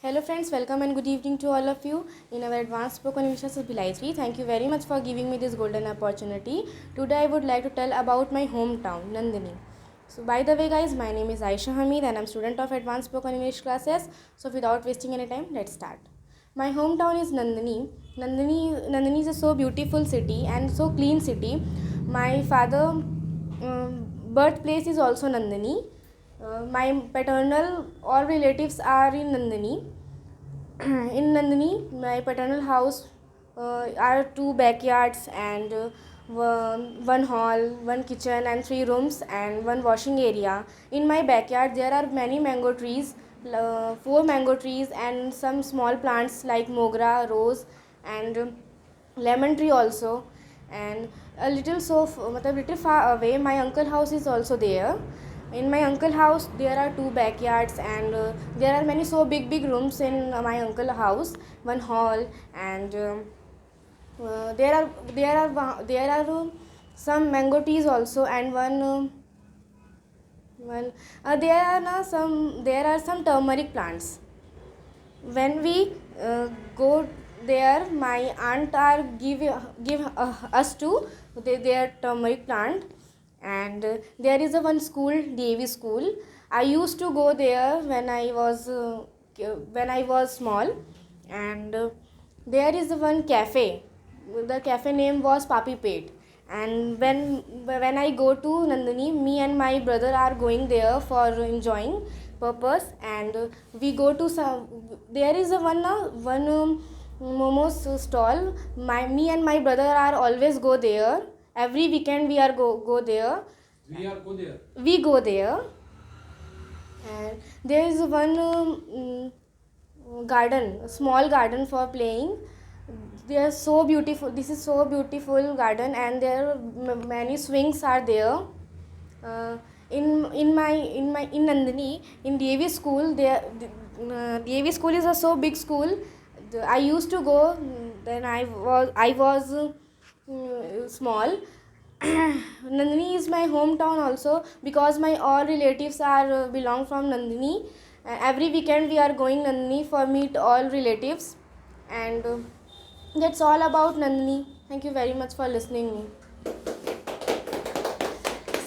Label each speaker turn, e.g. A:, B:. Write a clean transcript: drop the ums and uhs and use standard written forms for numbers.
A: Hello friends, welcome and good evening to all of you in our advanced spoken English of Bhilai. Thank you very much for giving me this golden opportunity. Today I would like to tell about my hometown, Nandini. So by the way guys, my name is Aisha Hamid and I'm student of advanced spoken English classes. So without wasting any time, let's start. My hometown is Nandini. Nandini is a so beautiful city and so clean city. My father birthplace is also Nandini. My paternal all relatives are in Nandini. In Nandini, my paternal house are two backyards and one hall, one kitchen and three rooms and one washing area. In my backyard there are many mango trees, four mango trees and some small plants like mogra, rose and lemon tree also. And a little little far away my uncle house is also there. In my uncle house there are two backyards and there are many so big rooms in my uncle house, one hall and there are some mango trees also and there are some turmeric plants. When we go there, my aunt are give us to their turmeric plant. And there is a one school, DAV school. I used to go there when I was small. And there is one cafe. The cafe name was Papi Pet. And when I go to Nandini, me and my brother are going there for enjoying purpose. And we go to some. There is a one momos stall. Me and my brother are always go there. Every weekend we are go there. We go there. And there is one garden, a small garden for playing. They are so beautiful. This is so beautiful garden and there are many swings are there. In Nandini, in DAV school, DAV school is a so big school. I used to go when I was small. Nandini is my hometown also because my all relatives are belong from Nandini. Every weekend we are going Nandini for meet all relatives. And that's all about Nandini. Thank you very much for listening me.